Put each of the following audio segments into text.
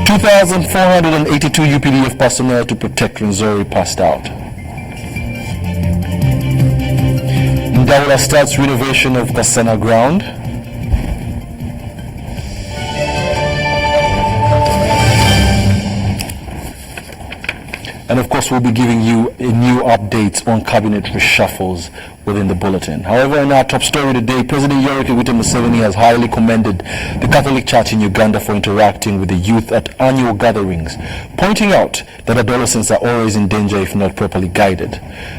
2,482 UPDF personnel to protect Rwenzori passed out. Ndawula starts renovation of Kasana ground. And of course, we'll be giving you new updates on cabinet reshuffles within the bulletin. However, in our top story today, President Yoweri Museveni has highly commended the Catholic Church in Uganda for interacting with the youth at annual gatherings, pointing out that adolescents are always in danger if not properly guided.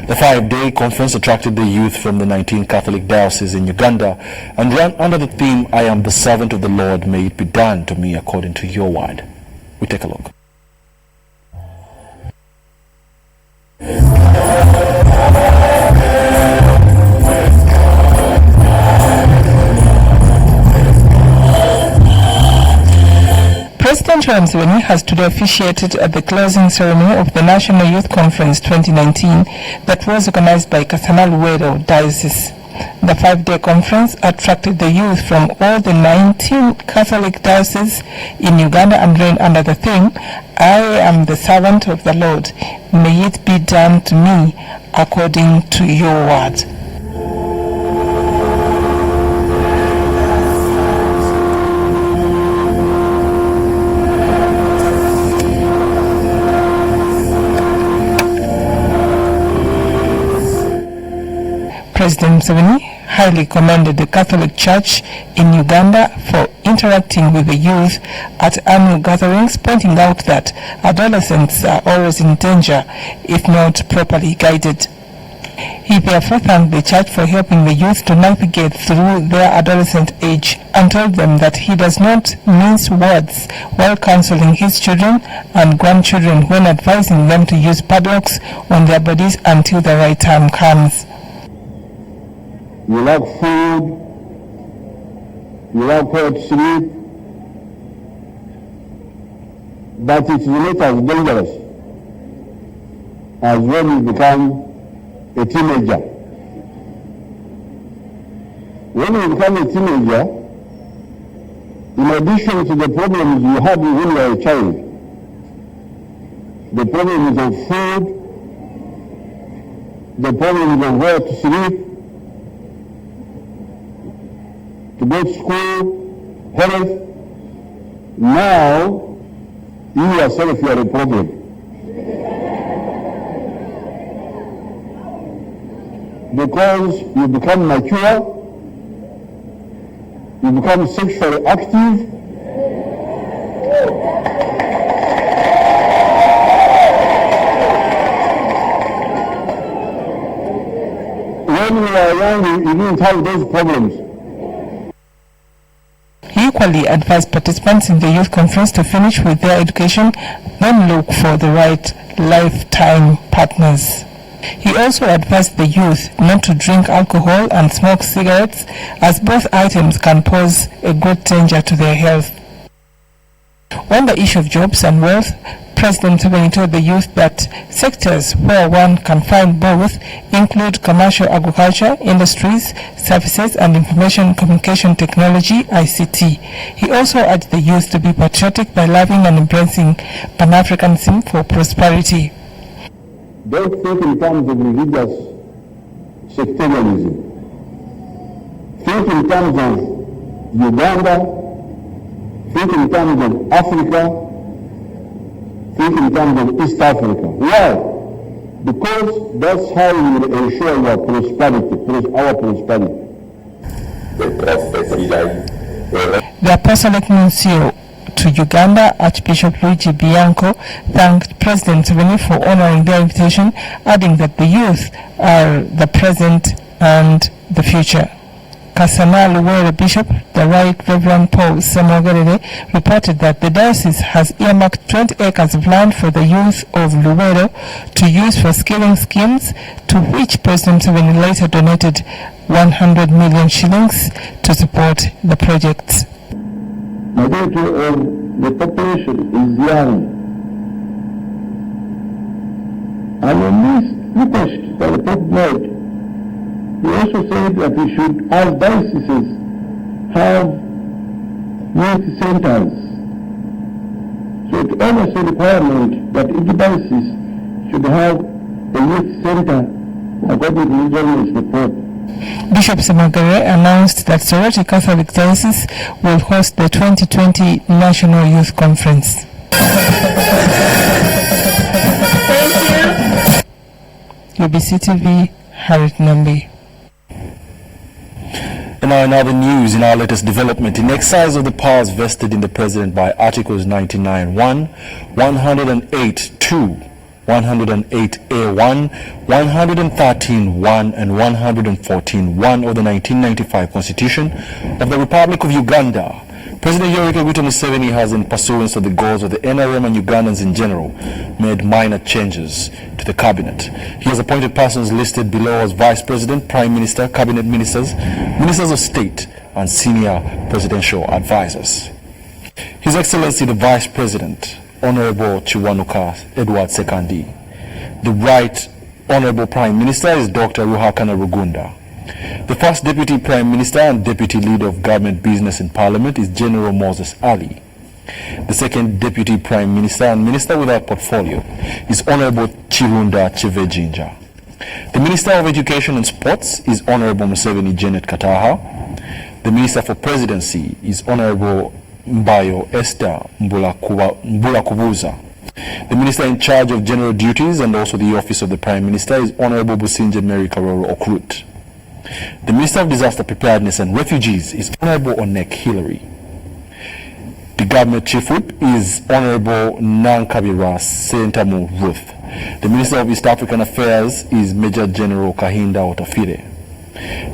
The 5-day conference attracted the youth from the 19 Catholic dioceses in Uganda and ran under the theme, "I am the servant of the Lord, may it be done to me according to your word." We take a look. President Museveni has today officiated at the closing ceremony of the National Youth Conference 2019 that was organized by Kampala Diocese. The 5-day conference attracted the youth from all the 19 Catholic dioceses in Uganda and ran under the theme, "I am the servant of the Lord, may it be done to me according to your word." President Museveni highly commended the Catholic Church in Uganda for interacting with the youth at annual gatherings, pointing out that adolescents are always in danger if not properly guided. He therefore thanked the Church for helping the youth to navigate through their adolescent age and told them that he does not mince words while counseling his children and grandchildren when advising them to use padlocks on their bodies until the right time comes. You like food, you like where to sleep, but it is not as dangerous as when you become a teenager. When you become a teenager, in addition to the problems you had when you were a child, the problems of food, the problems of where to sleep, to go to school, health, now you yourself are a problem. Because you become mature, you become sexually active, when you are young, you didn't have those problems. He equally advised participants in the youth conference to finish with their education, then look for the right lifetime partners. He also advised the youth not to drink alcohol and smoke cigarettes, as both items can pose a great danger to their health. On the issue of jobs and wealth, President Museveni told the youth that sectors where one can find both include commercial agriculture, industries, services, and information communication technology, ICT. He also urged the youth to be patriotic by loving and embracing Pan-Africanism for prosperity. Don't think in terms of religious sectarianism. Think in terms of Uganda, think in terms of Africa, think in terms of East Africa. Why? Because that's how we will ensure our prosperity, our prosperity. The Apostolic Nuncio to Uganda, Archbishop Luigi Bianco, thanked President Museveni for honoring their invitation, adding that the youth are the present and the future. Kasana Bishop, the Right Reverend Paul Semogerere, reported that the diocese has earmarked 20 acres of land for the youth of Luwero to use for skilling schemes, to which President Museveni later donated 100 million shillings to support the projects. Majority of the population is young. And on this request by the Pope made, he also said that we should, as dioceses, have youth centers So it's almost a requirement that each diocese should have a youth center according to the General's report. Bishop Semagare announced that Sorority Catholic Diocese will host the 2020 National Youth Conference. UBC TV, Harriet Nambi. And now in other news, in our latest development, in exercise of the powers vested in the President by Articles 99(1), 108(2), 108A1, 113(1), and 114(1) of the 1995 Constitution of the Republic of Uganda, President Yoweri Museveni has, in pursuance of the goals of the NRM and Ugandans in general, made minor changes to the cabinet. He has appointed persons listed below as Vice President, Prime Minister, Cabinet Ministers, Ministers of State, and Senior Presidential Advisors. His Excellency the Vice President, Honorable Chiwanuka Edward Sekandi. The Right Honorable Prime Minister is Dr. Ruhakana Rugunda. The First Deputy Prime Minister and Deputy Leader of Government Business in Parliament is General Moses Ali. The Second Deputy Prime Minister and Minister without Portfolio is Honorable Chirunda Chivejinja. The Minister of Education and Sports is Honorable Museveni Janet Kataha. The Minister for Presidency is Honorable Mbayo Esther Mbulakubuza. The Minister in charge of General Duties and also the Office of the Prime Minister is Honorable Businje Mary Karoro Okrut. The Minister of Disaster Preparedness and Refugees is Honorable Onek Hillary. The Government Chief Whip is Honorable Nankabira Sentamu Ruth. The Minister of East African Affairs is Major General Kahinda Otafire.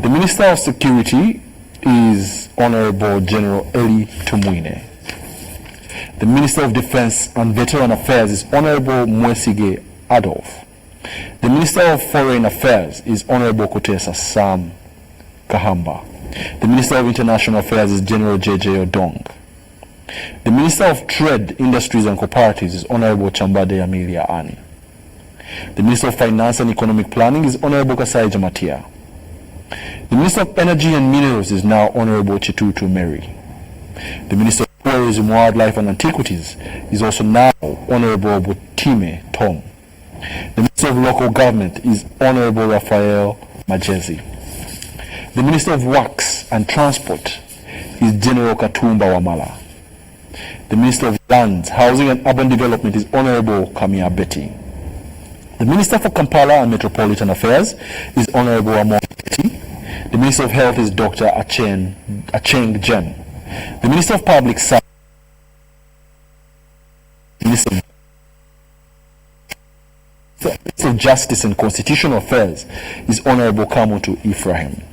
The Minister of Security is Honorable General Eli Tumwine. The Minister of Defense and Veteran Affairs is Honorable Mwesige Adolf. The Minister of Foreign Affairs is Honorable Kutesa Sam Kahamba. The Minister of International Affairs is General J.J. Odong. The Minister of Trade, Industries and Cooperatives is Honorable Chambade Amelia Ani. The Minister of Finance and Economic Planning is Honorable Kasai Jamatia. The Minister of Energy and Minerals is now Honorable Chitutu Mary. The Minister of Tourism, Wildlife and Antiquities is also now Honorable Butime Tom. The Minister of Local Government is Honorable Raphael Majezi. The Minister of Works and Transport is General Katumba Wamala. The Minister of Lands, Housing and Urban Development is Honorable Kamia Betty. The Minister for Kampala and Metropolitan Affairs is Honorable Amon Betty. The Minister of Health is Dr. Acheng Jen. The Minister of Public Service, Minister of Justice and Constitutional Affairs is Honorable Kamutu Ephraim.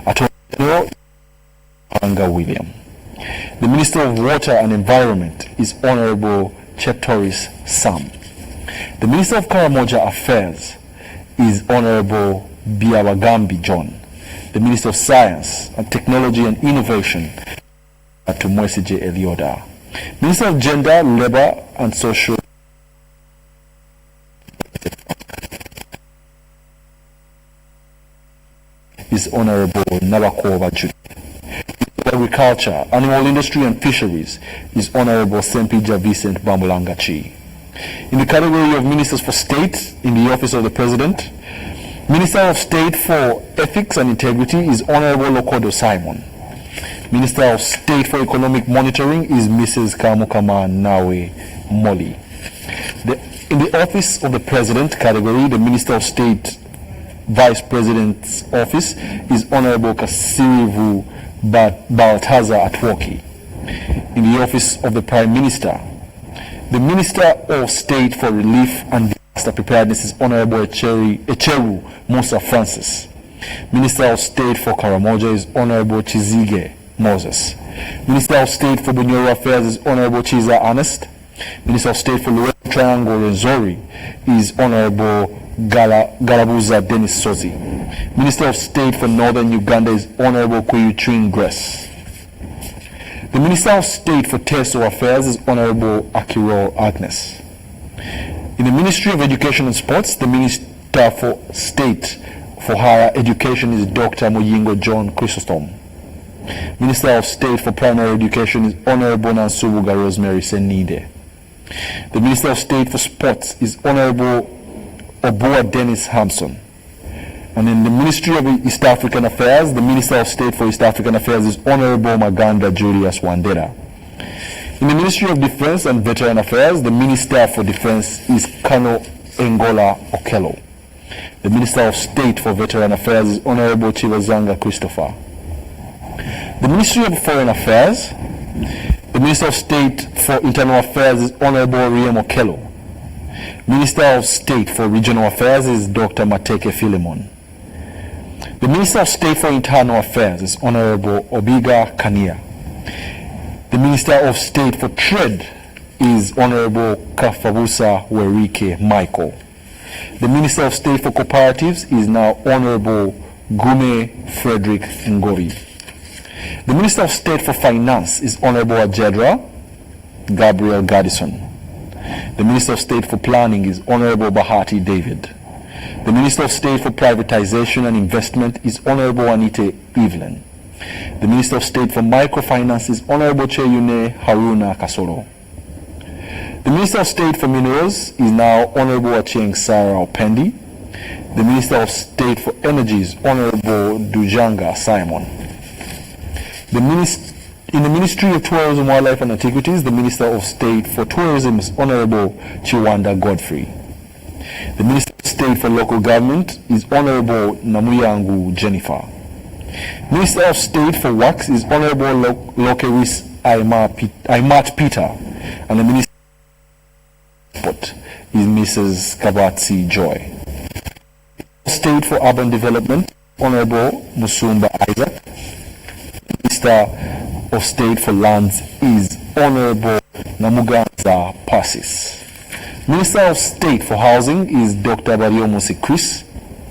Attorney General Anga William. The Minister of Water and Environment is Honorable Cheptoris Sam. The Minister of Karamoja Affairs is Honorable Biawagambi John. The Minister of Science and Technology and Innovation to Mwesije Elioda. Minister of Gender, Labor and Social is Honorable Nabakova Judy. Agriculture, Animal Industry and Fisheries is Honorable Sempija Vincent Bamulangachi. In the category of Ministers for State in the Office of the President, Minister of State for Ethics and Integrity is Honorable Lokodo Simon. Minister of State for Economic Monitoring is Mrs. Kamukama Nawe Molly. In the Office of the President category, the Minister of State Vice President's Office is Honorable Kasirivu Baltazar Atwoki. In the Office of the Prime Minister, the Minister of State for Relief and Disaster Preparedness is Honorable Echeru Musa Francis. Minister of State for Karamoja is Honorable Chizige Moses. Minister of State for Bunyoro Affairs is Honorable Chiza Ernest. Minister of State for Loreto Triangle Renzori is Honorable Galabuza Dennis Sozi. Minister of State for Northern Uganda is Honorable Kuyuchwin Grace. The Minister of State for Teso Affairs is Honorable Akiro Agnes. In the Ministry of Education and Sports, the Minister for State for Higher Education is Dr. Muyingo John Chrysostom. Minister of State for Primary Education is Honorable Nansubuga Rosemary Senide. The Minister of State for Sports is Honorable Oboa Dennis Hampson. And in the Ministry of East African Affairs, the Minister of State for East African Affairs is Honorable Maganda Julius Wandera. In the Ministry of Defense and Veteran Affairs, the Minister for Defense is Kano Engola Okello. The Minister of State for Veteran Affairs is Honorable Chibazanga Christopher. The Ministry of Foreign Affairs, the Minister of State for Internal Affairs is Honorable Riem Okello. Minister of State for Regional Affairs is Dr. Mateke Philemon. The Minister of State for Internal Affairs is Honorable Obiga Kania. The Minister of State for Trade is Honorable Kafabusa Werike Michael. The Minister of State for Cooperatives is now Honorable Gume Frederick Ngovi. The Minister of State for Finance is Honorable Ajedra Gabriel Gaddison. The Minister of State for Planning is Honorable Bahati David. The Minister of State for Privatization and Investment is Honorable Anite Evelyn. The Minister of State for Microfinance is Honorable Cheyune Haruna Kasoro. The Minister of State for Minerals is now Honorable Achieng Sarah Opendi. The Minister of State for Energy is Honorable Dujanga Simon. In the Ministry of Tourism, Wildlife and Antiquities, the Minister of State for Tourism is Honorable Chiwanda Godfrey. The Minister of State for Local Government is Honorable Namuyangu Jennifer. Minister of State for Works is Honorable Lokewis Aimat Peter. And the Minister of Sport is Mrs. Kabatsi Joy. State for Urban Development, Honorable Musumba Isaac. Minister of State for Lands is Honorable Namuganza Persis. Minister of State for Housing is Dr. Bariomusi Chris.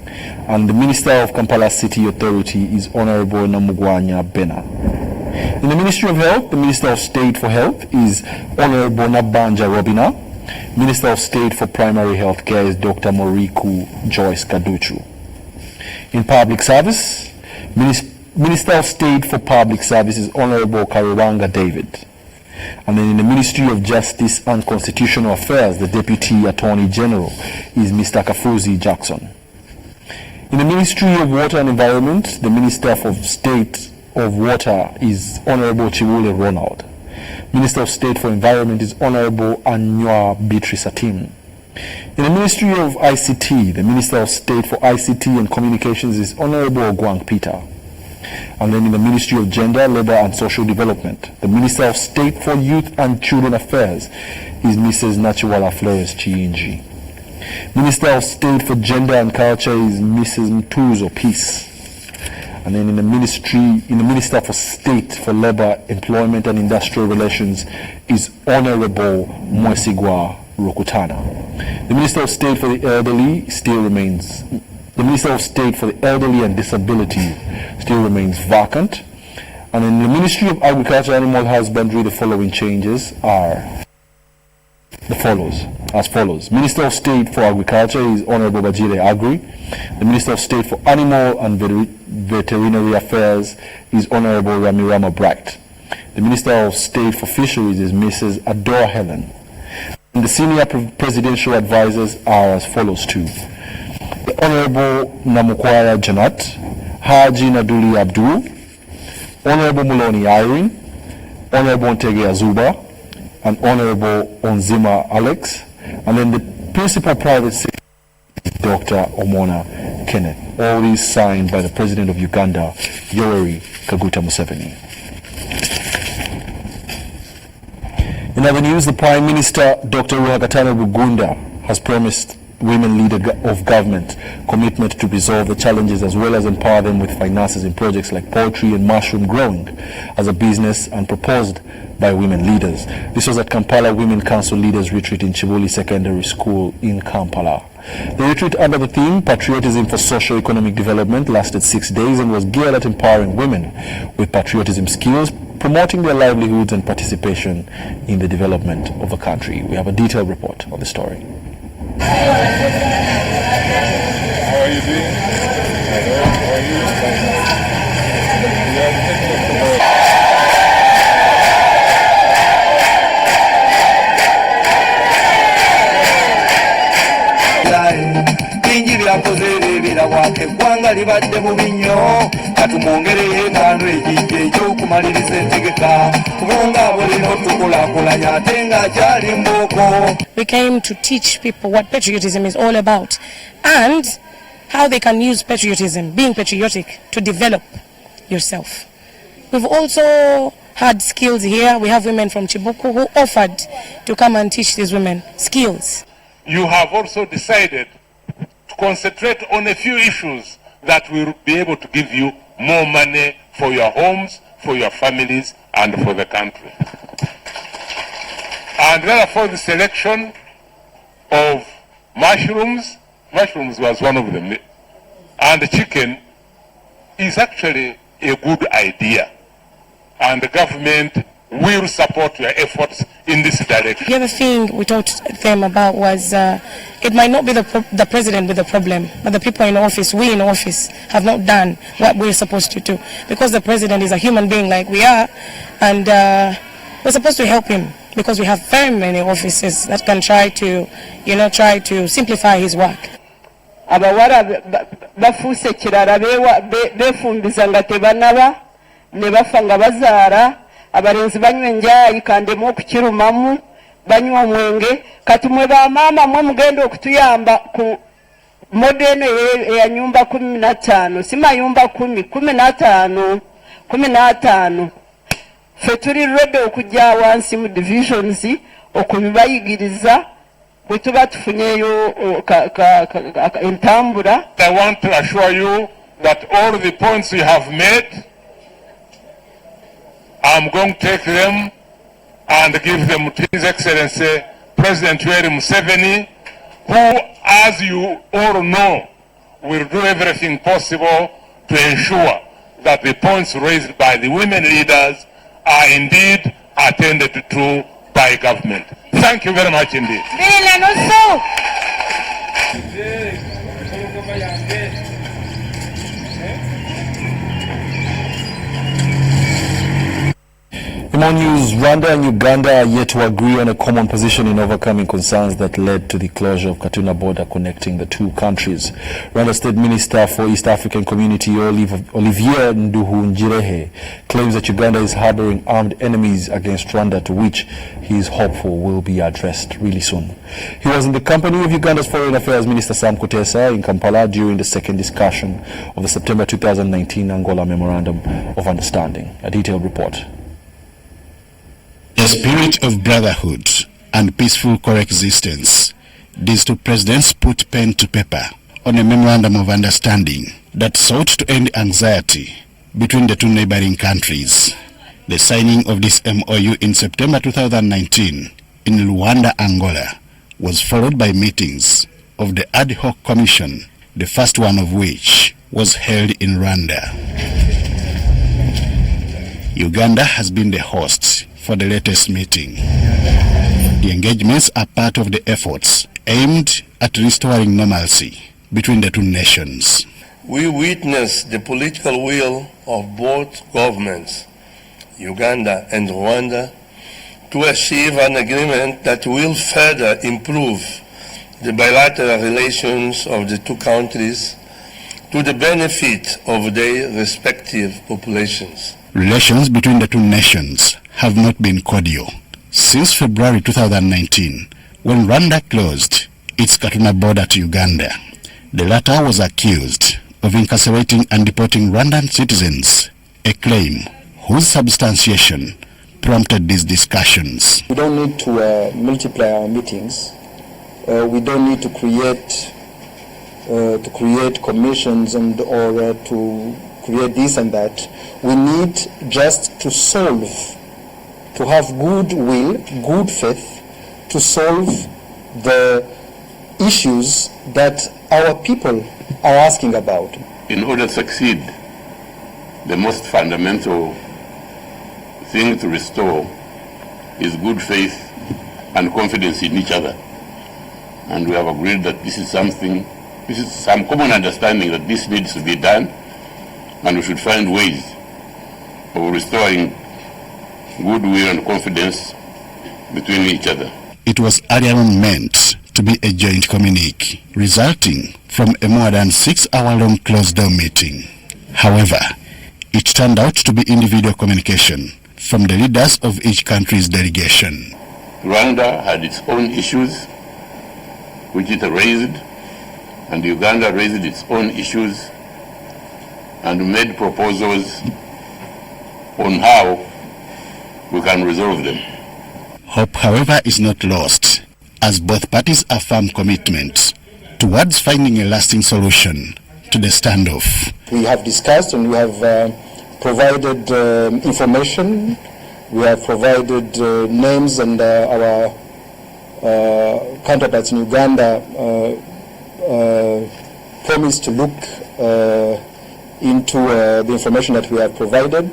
And the Minister of Kampala City Authority is Honorable Namugwanya Bena. In the Ministry of Health, the Minister of State for Health is Honorable Nabanja Robina. Minister of State for Primary Health Care is Dr. Moriku Joyce Kaduchu. In Public Service, Minister of State for Public Service is Honorable Karibanga David. And then in the Ministry of Justice and Constitutional Affairs, the Deputy Attorney General is Mr. Kafuzi Jackson. In the Ministry of Water and Environment, the Minister of State of Water is Honorable Chiwule Ronald. Minister of State for Environment is Honorable Anywa Beatrice Atim. In the Ministry of ICT, the Minister of State for ICT and Communications is Honorable Ogwang Peter. And then in the Ministry of Gender, Labor and Social Development, the Minister of State for Youth and Children Affairs is Mrs. Nachiwala Flores Chiinji. Minister of State for Gender and Culture is Mrs. Mtuzo Peace. And then in the Minister for State for Labor, Employment and Industrial Relations is Honorable Mwesigwa Rokutana. The Minister of State for the Elderly still remains. The Minister of State for the Elderly and Disability still remains vacant. And in the Ministry of Agriculture and Animal Husbandry, the following changes are as follows. Minister of State for Agriculture is Honorable Bajire Agri. The Minister of State for Animal and Veterinary Affairs is Honorable Ramirama Bright. The Minister of State for Fisheries is Mrs. Adora Helen. And the senior presidential advisors are as follows too. The Honorable Namukwaya Janat, Haji Naduli Abdul, Honorable Muloni Irene, Honorable Ntege Azuba, and Honorable Onzima Alex, and then the Principal Private Secretary, Dr. Omona Kenneth. All these signed by the President of Uganda, Yoweri Kaguta Museveni. In other news, the Prime Minister, Dr. Ruhagatana Rugunda, has promised women leaders of government commitment to resolve the challenges as well as empower them with finances in projects like poultry and mushroom growing as a business and proposed by women leaders. This was at Kampala Women Council Leaders Retreat in Chibuli Secondary School in Kampala. The retreat under the theme Patriotism for Socio-Economic Development lasted 6 days and was geared at empowering women with patriotism skills, promoting their livelihoods and participation in the development of the country. We have a detailed report on the story. How are you doing? How are you? abeera kuzeereerera waake eggwanga libadde bubi nnyo katumwongereyo engaano ekijja ekyokumaliriza entegeka kubanga abo lino tukulaakulanya ate ng'akyali mbooko. We came to teach people what patriotism is all about and how they can use patriotism, being patriotic, to develop yourself. We've also had skills here. We have women from Chibuku who offered to come and teach these women skills. You have also decided to concentrate on a few issues that will be able to give you more money for your homes, for your families, and for the country. And therefore the selection of mushrooms was one of them, and chicken is actually a good idea, and the government will support your efforts in this direction. The other thing we talked to them about was it might not be the president with the problem, but the people in office, we in office, have not done what we're supposed to do, because the president is a human being like we are, and we're supposed to help him, because we have very many offices that can try to simplify his work. Abawala bafuuse kirala beefumbiza nga tebanaba ne bafa nga bazaala, abalenzi banywa enjaayi kandemu okukirumamu, banywa omwenge. Kati mwe bamaama mwe mugenda okutuyamba ku modeno eya nyumba 15, si mayumba 10, 15. Ffe tuli ready okujja wansi mu divisions okubibayigiriza bwe tuba tufunyeyo entambula. I want to assure you that all the points you have made, I'm going to take them and give them to His Excellency President Yoweri Museveni, who, as you all know, will do everything possible to ensure that the points raised by the women leaders are indeed attended to by government. Thank you very much indeed. In more news, Rwanda and Uganda are yet to agree on a common position in overcoming concerns that led to the closure of Katuna border connecting the two countries. Rwanda State Minister for East African Community Olivier Nduhungirehe claims that Uganda is harboring armed enemies against Rwanda, to which he is hopeful will be addressed really soon. He was in the company of Uganda's Foreign Affairs Minister Sam Kutesa in Kampala during the second discussion of the September 2019 Angola Memorandum of Understanding. A detailed report. A spirit of brotherhood and peaceful coexistence, these two presidents put pen to paper on a memorandum of understanding that sought to end anxiety between the two neighboring countries. The signing of this MOU in September 2019 in Luanda, Angola, was followed by meetings of the ad hoc commission, the first one of which was held in Rwanda. Uganda has been the host for the latest meeting. The engagements are part of the efforts aimed at restoring normalcy between the two nations. We witness the political will of both governments, Uganda and Rwanda, to achieve an agreement that will further improve the bilateral relations of the two countries to the benefit of their respective populations. Relations between the two nations have not been cordial since February 2019, when Rwanda closed its Katuna border to Uganda. The latter was accused of incarcerating and deporting Rwandan citizens, a claim whose substantiation prompted these discussions. We don't need to multiply our meetings. We don't need to create commissions or to create this and that. We need just to solve, to have goodwill, good faith, to solve the issues that our people are asking about. In order to succeed, the most fundamental thing to restore is good faith and confidence in each other. And we have agreed that this is some common understanding that this needs to be done, and we should find ways of restoring goodwill and confidence between each other. It was earlier on meant to be a joint communique, resulting from a more than 6-hour-long closed-door meeting. However, it turned out to be individual communication from the leaders of each country's delegation. Rwanda had its own issues, which it raised, and Uganda raised its own issues and made proposals on how we can resolve them. Hope, however, is not lost, as both parties affirm commitment towards finding a lasting solution to the standoff. We have discussed and we have provided information. We have provided names, and our counterparts in Uganda promised to look into the information that we have provided,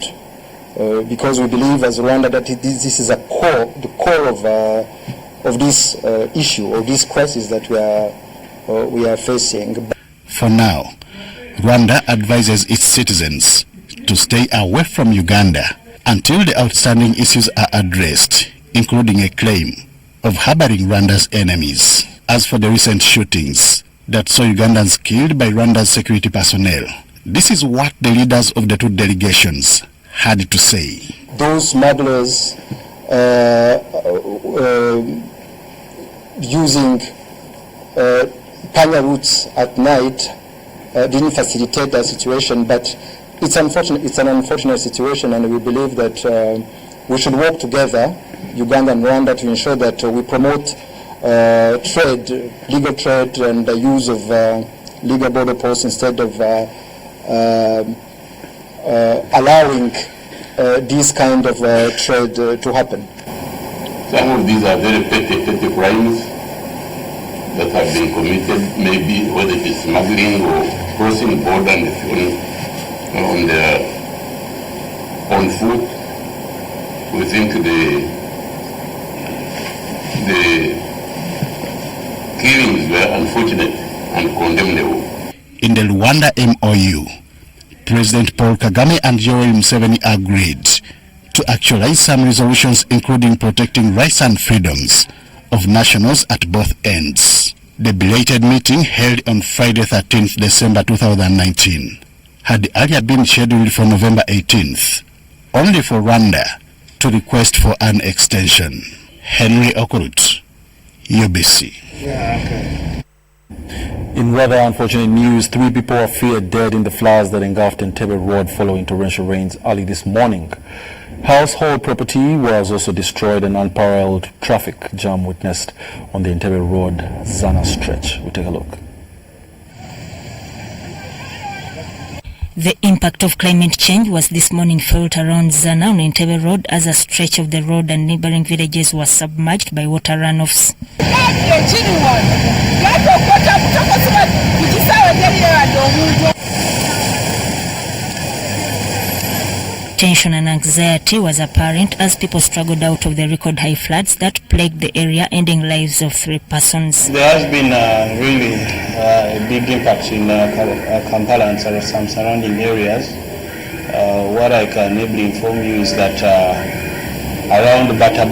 because we believe as Rwanda that this is the core of this issue, or this crisis that we are facing. For now, Rwanda advises its citizens to stay away from Uganda until the outstanding issues are addressed, including a claim of harboring Rwanda's enemies. As for the recent shootings that saw Ugandans killed by Rwanda's security personnel, this is what the leaders of the two delegations had to say. Those smugglers using panya routes at night didn't facilitate that situation, but it's unfortunate. It's an unfortunate situation, and we believe that we should work together, Uganda and Rwanda, to ensure that we promote trade, legal trade, and the use of legal border posts instead of allowing this kind of trade to happen. Some of these are very petty crimes that have been committed, maybe whether it is smuggling or crossing the border on foot. We think the killings were unfortunate and condemnable. In the Rwanda MOU, President Paul Kagame and Yoweri Museveni agreed to actualize some resolutions, including protecting rights and freedoms of nationals at both ends. The belated meeting, held on Friday 13th December 2019, had earlier been scheduled for November 18th, only for Rwanda to request for an extension. Henry Okurut, UBC. In rather unfortunate news, 3 people are feared dead in the floods that engulfed Entebbe Road following torrential rains early this morning. Household property was also destroyed, and unparalleled traffic jam witnessed on the Entebbe Road Zana stretch. We'll take a look. The impact of climate change was this morning felt around Zana on Entebbe Road, as a stretch of the road and neighboring villages was submerged by water runoffs. Tension and anxiety was apparent as people struggled out of the record high floods that plagued the area, ending lives of 3 persons. There has been really a big impact in Kampala and some surrounding areas. What I can able inform you is that around Bata,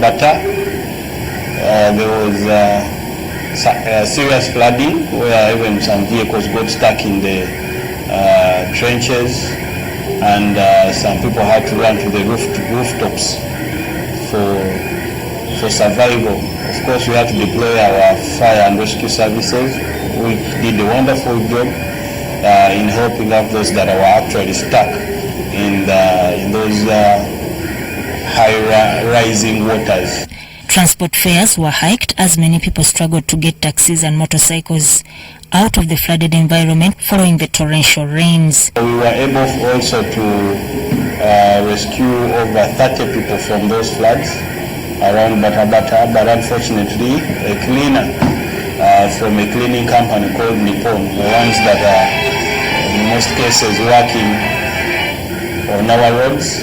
there was serious flooding where even some vehicles got stuck in the trenches, and some people had to run to the rooftops for survival. Of course, we had to deploy our fire and rescue services, which did a wonderful job in helping out those that were actually stuck in those high rising waters. Transport fares were hiked as many people struggled to get taxis and motorcycles out of the flooded environment following the torrential rains. We were able also to rescue over 30 people from those floods around Bata, but unfortunately a cleaner from a cleaning company called Nippon, the ones that are in most cases working on our roads,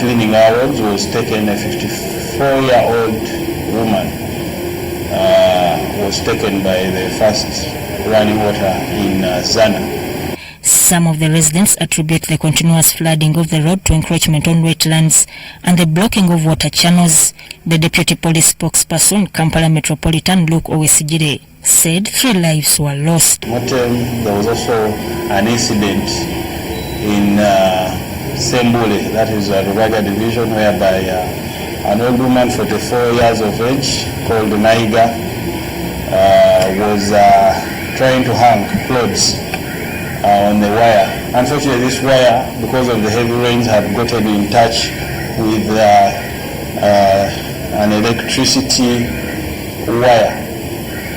cleaning our roads, was taken. A 54-year-old woman was taken by the fast running water in Zana. Some of the residents attribute the continuous flooding of the road to encroachment on wetlands and the blocking of water channels. The deputy police spokesperson, Kampala Metropolitan Luke Owesigire, said 3 lives were lost. There was also an incident in Sembule, that is a Rubaga division, whereby an old woman, 44 years of age, called Naiga, was trying to hang clothes on the wire. Unfortunately, this wire, because of the heavy rains, had gotten in touch with an electricity wire,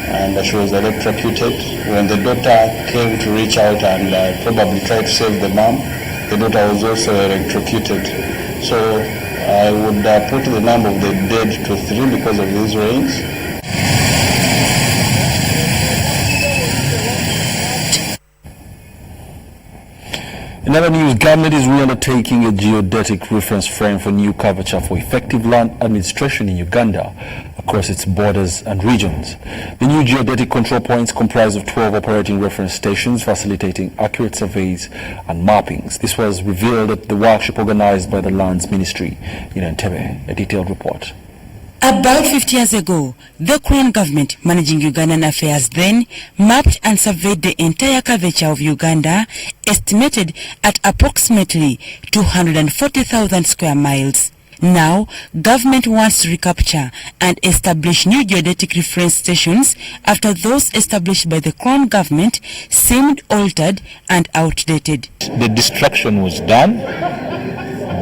and she was electrocuted. When the daughter came to reach out and probably try to save the mom, the daughter was also electrocuted. So I would put the number of the dead to 3 because of these rains. In other news, government is re-undertaking a geodetic reference frame for new curvature for effective land administration in Uganda across its borders and regions. The new geodetic control points comprise of 12 operating reference stations facilitating accurate surveys and mappings. This was revealed at the workshop organized by the Lands Ministry in Entebbe. A detailed report. About 50 years ago, the Crown government managing Ugandan affairs then mapped and surveyed the entire curvature of Uganda, estimated at approximately 240,000 square miles. Now, government wants to recapture and establish new geodetic reference stations after those established by the Crown government seemed altered and outdated. The destruction was done,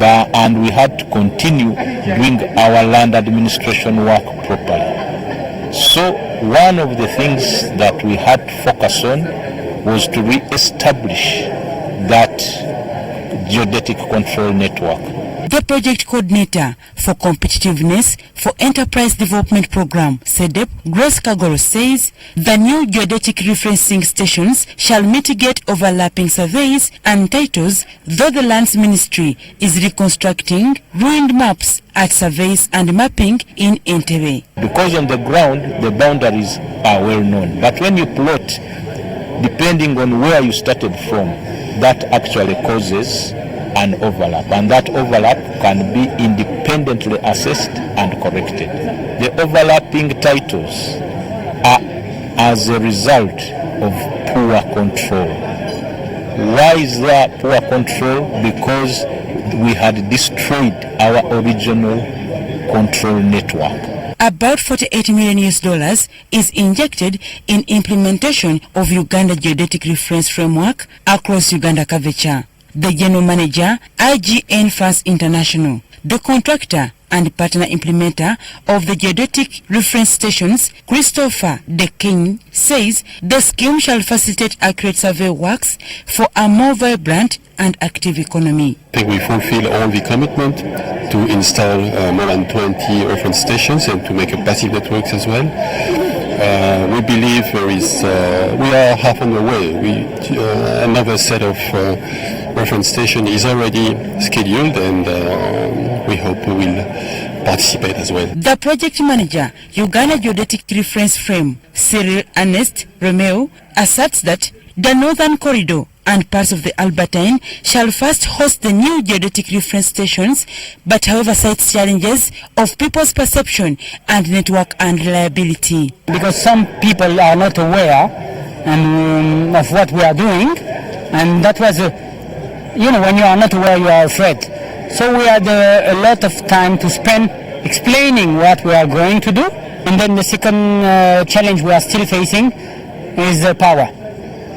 and we had to continue doing our land administration work properly. So one of the things that we had to focus on was to re-establish that geodetic control network. The project coordinator for Competitiveness for Enterprise Development Program, CEDEP, Grace Kagoro, says the new geodetic referencing stations shall mitigate overlapping surveys and titles, though the Lands Ministry is reconstructing ruined maps at surveys and mapping in Entebbe. Because on the ground, the boundaries are well known. But when you plot, depending on where you started from, that actually causes an overlap, and that overlap can be independently assessed and corrected. The overlapping titles are as a result of poor control. Why is there poor control? Because we had destroyed our original control network. About $48 million is injected in implementation of Uganda Geodetic Reference Framework across Uganda curvature. The General Manager, IGN France International, the contractor and partner implementer of the Geodetic Reference Stations, Christopher De King, says the scheme shall facilitate accurate survey works for a more vibrant and active economy. I think we fulfill all the commitment to install more than 20 reference stations and to make a passive networks as well. We believe we are half on the way. Another set of reference station is already scheduled, and we hope we will participate as well. The project manager, Uganda Geodetic Reference Frame, Cyril Ernest Romeo, asserts that the Northern Corridor and parts of the Albertine shall first host the new geodetic reference stations, but however cites challenges of people's perception and network unreliability. Because some people are not aware of what we are doing, and that was, when you are not aware, you are afraid. So we had a lot of time to spend explaining what we are going to do, and then the second challenge we are still facing is the power.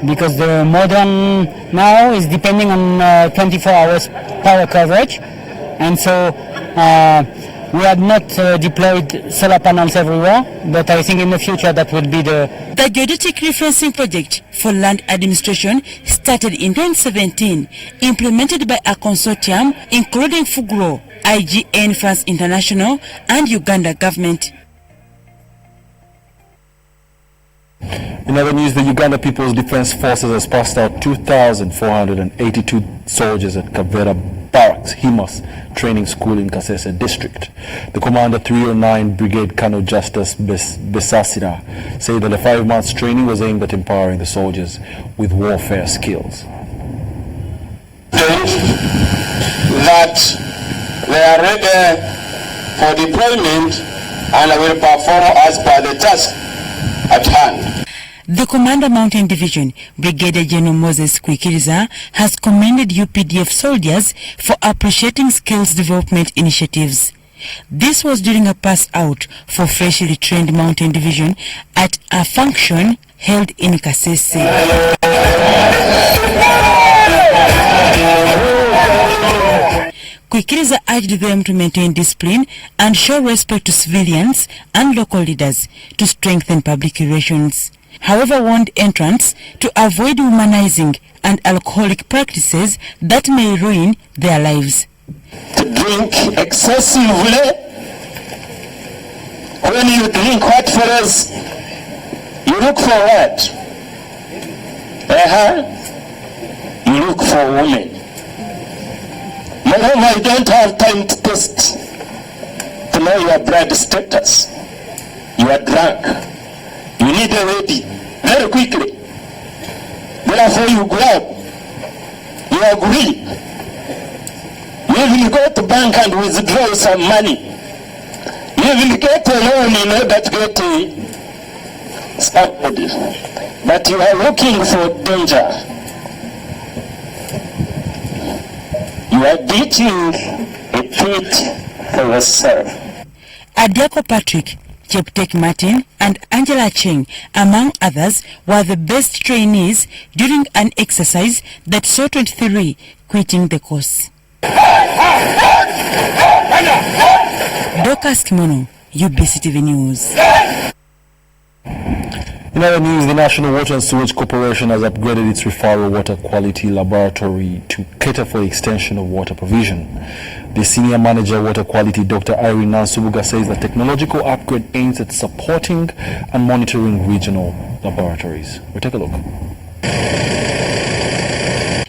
Because the modern now is depending on 24 hours power coverage, and so we have not deployed solar panels everywhere, but I think in the future that would be the Geodetic Referencing Project for Land Administration started in 2017, implemented by a consortium including FUGRO, IGN France International and Uganda government. In other news, the Uganda People's Defense Forces has passed out 2,482 soldiers at Kavera Barracks, Himas Training School in Kasese District. The Commander 309 Brigade Colonel Justice Besasira said that the 5 months training was aimed at empowering the soldiers with warfare skills. that they are ready for deployment and will perform as per the task at hand. The Commander Mountain Division, Brigadier General Moses Kwikiriza, has commended UPDF soldiers for appreciating skills development initiatives. This was during a pass out for freshly trained Mountain Division at a function held in Kasese. Kwikiriza urged them to maintain discipline and show respect to civilians and local leaders to strengthen public relations. However, warned entrants to avoid womanizing and alcoholic practices that may ruin their lives. To drink excessively. When you drink hot fellas, you look for what? You look for women. Moreover, you don't have time to test to know your blood status. You are drunk. You need a lady very quickly. Therefore, you grab. You agree. You even go to bank and withdraw some money. You even get a loan in order to get somebody. But you are looking for danger. You are beating a pit for yourself. Adiako Patrick, Geodetic Martin and Angela Cheng, among others, were the best trainees during an exercise that saw 23 quitting the course. Dorcas Kimono, UBC TV News. In other news, the National Water and Sewage Corporation has upgraded its referral water quality laboratory to cater for the extension of water provision. The Senior Manager Water Quality, Dr. Irene Nansubuga, says the technological upgrade aims at supporting and monitoring regional laboratories. We'll take a look.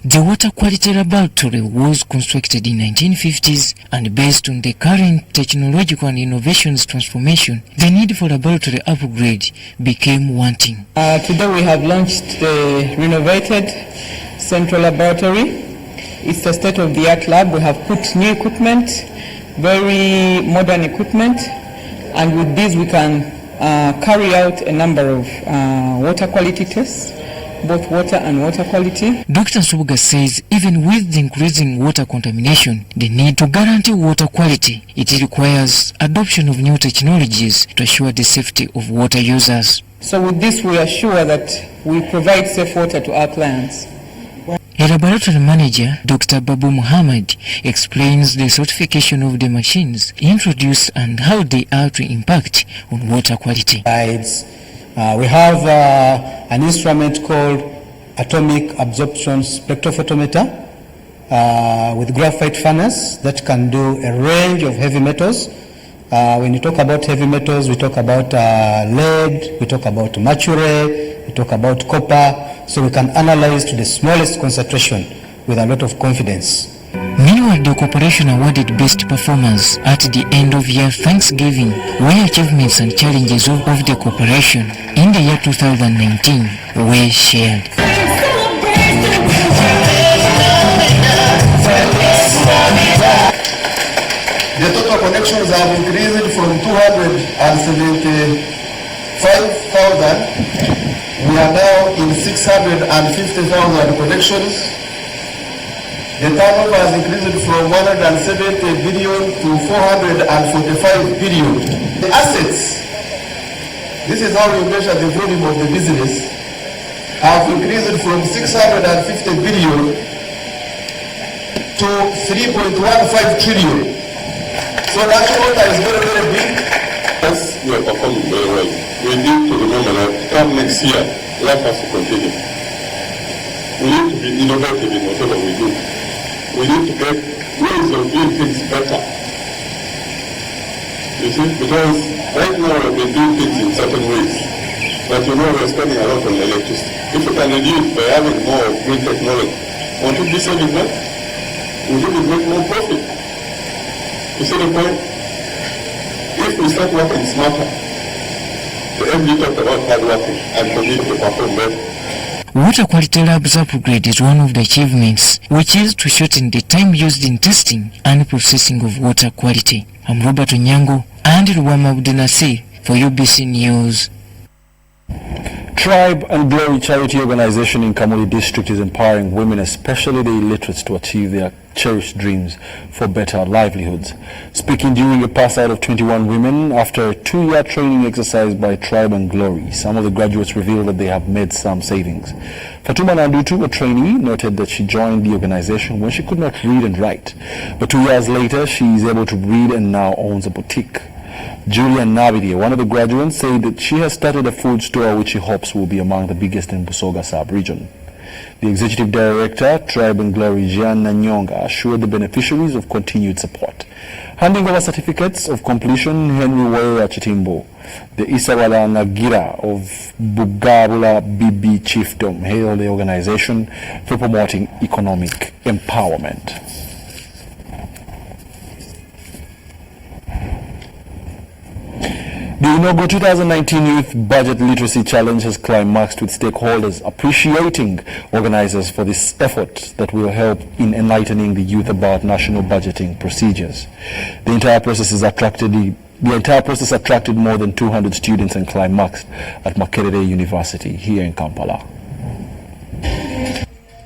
The water quality laboratory was constructed in 1950s, and based on the current technological and innovations transformation, the need for laboratory upgrade became wanting. Today we have launched the renovated central laboratory. It's a state-of-the-art lab. We have put new equipment, very modern equipment, and with this we can carry out a number of water quality tests, both water and water quality. Dr. Subuga says even with the increasing water contamination, the need to guarantee water quality, it requires adoption of new technologies to assure the safety of water users. So with this we are sure that we provide safe water to our clients. A laboratory manager, Dr. Babu Muhammad, explains the certification of the machines introduced and how they are to impact on water quality. We have an instrument called atomic absorption spectrophotometer with graphite furnace that can do a range of heavy metals. When you talk about heavy metals, we talk about lead, we talk about mercury, we talk about copper, so we can analyze to the smallest concentration with a lot of confidence. Meanwhile, the corporation awarded best performers at the end of year Thanksgiving, where achievements and challenges of the corporation in the year 2019 were shared. The total connections have increased from 275,000. We are now in 650,000 connections. The turnover has increased from 170 billion to 445 billion. The assets, this is how we measure the volume of the business, have increased from 650 billion to 3.15 trillion. So national water is very, very big. Yes, we are performing very well. We need to remember that come next year, life has to continue. We need to be innovative in whatever we do. We need to get ways of doing things better. You see, because right now we've been doing things in certain ways, but you know we're spending a lot on electricity. If we can reduce by having more green technology, won't it be saving that? We will make more profit. You see the point? If we start working smarter, the MD talked about hard working and continue to perform better. Water quality labs upgrade is one of the achievements, which is to shorten the time used in testing and processing of water quality. I'm Robert Onyango and Ruwama Abdunasir for UBC News. Tribe and Glory charity organization in Kamuli district is empowering women, especially the illiterates, to achieve their cherished dreams for better livelihoods. Speaking during a pass out of 21 women after a 2-year training exercise by Tribe and Glory, some of the graduates revealed that they have made some savings. Fatuma Nandutu, a trainee, noted that she joined the organization when she could not read and write, but 2 years later she is able to read and now owns a boutique. Julia Nabidi, one of the graduates, said that she has started a food store which she hopes will be among the biggest in Busoga sub-region. The executive director, Tribe and Glory, Jean Nanyonga, assured the beneficiaries of continued support. Handing over certificates of completion, Henry Waya Chitimbo, the Isawala Nagira of Bugabula Bibi Chiefdom, hailed the organization for promoting economic empowerment. The inaugural 2019 Youth Budget Literacy Challenge has climaxed with stakeholders appreciating organizers for this effort that will help in enlightening the youth about national budgeting procedures. The entire process attracted more than 200 students and climaxed at Makerere University here in Kampala.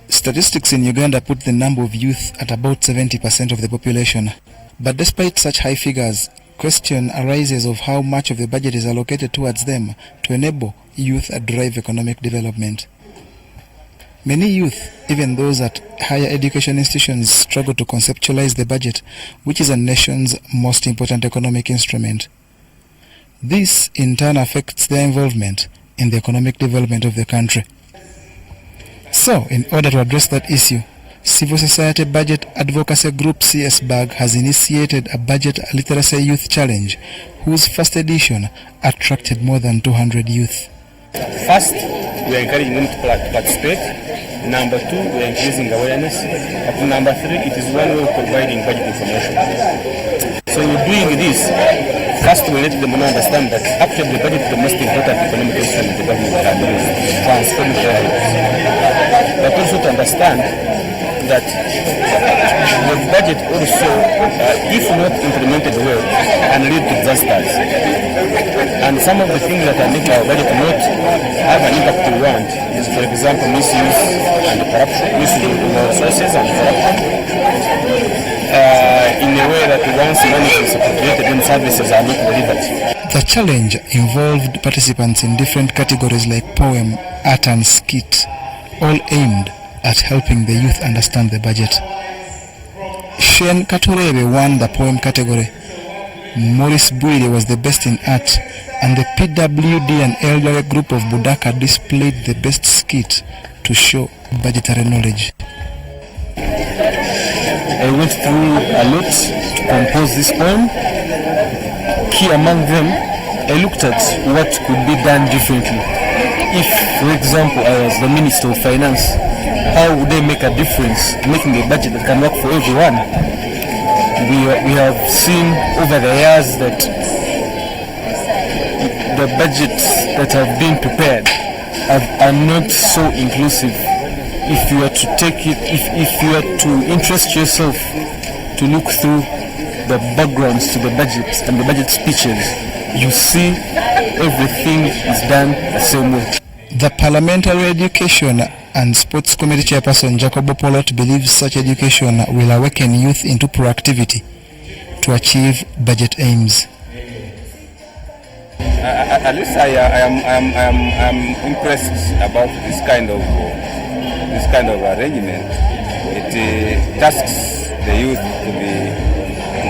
Statistics in Uganda put the number of youth at about 70% of the population. But despite such high figures, question arises of how much of the budget is allocated towards them to enable youth to drive economic development. Many youth, even those at higher education institutions, struggle to conceptualize the budget, which is a nation's most important economic instrument. This, in turn, affects their involvement in the economic development of the country. So, in order to address that issue, Civil Society Budget Advocacy Group CSBAG has initiated a Budget Literacy Youth Challenge, whose first edition attracted more than 200 youth. First, we are encouraging them to participate. Number two, we are increasing awareness. And number three, it is one way of providing budget information. So in doing this, first we let them understand that actually the budget is the most important economic instrument the government can use to transform their lives. But also to understand that the budget also, if not implemented well, can lead to disasters. And some of the things that are making our budget not have an impact we want is, for example, misuse and corruption, misuse of our resources and corruption. In a way that once money is appropriated, then services are not delivered. The challenge involved participants in different categories like poem, art and skit, all aimed at helping the youth understand the budget. Shane Katurebe won the poem category. Maurice Bwire was the best in art, and the PWD and elderly group of Budaka displayed the best skit to show budgetary knowledge. I went through a lot to compose this poem. Key among them, I looked at what could be done differently. If, for example, I was the Minister of Finance, how would I make a difference making a budget that can work for everyone? We have seen over the years that the budgets that have been prepared are not so inclusive. If you are to take it, if you are to interest yourself to look through the backgrounds to the budgets and the budget speeches, you see everything is done the same way. The Parliamentary Education and Sports Committee Chairperson Jacob Polot believes such education will awaken youth into proactivity to achieve budget aims. At least I am impressed about this kind of arrangement. It tasks the youth to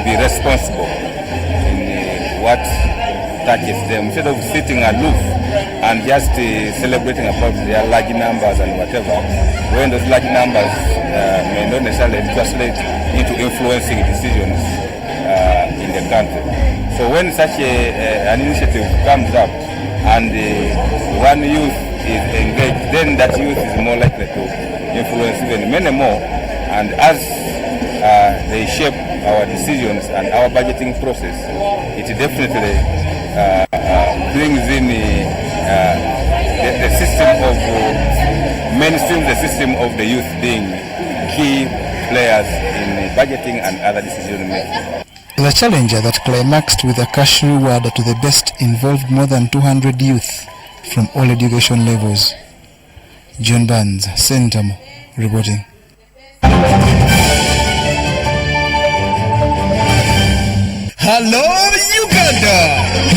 be responsible in what touches them, instead of sitting aloof and just celebrating about their large numbers and whatever, when those large numbers may not necessarily translate into influencing decisions in the country. So when such an initiative comes up and one youth is engaged, then that youth is more likely to influence even many more, and as they shape our decisions and our budgeting process, it definitely brings in the system of system of the youth being key players in budgeting and other decision making. The challenger that climaxed with a cash reward to the best involved more than 200 youth from all education levels. John Barnes, Centamo, reporting. Hello, Uganda!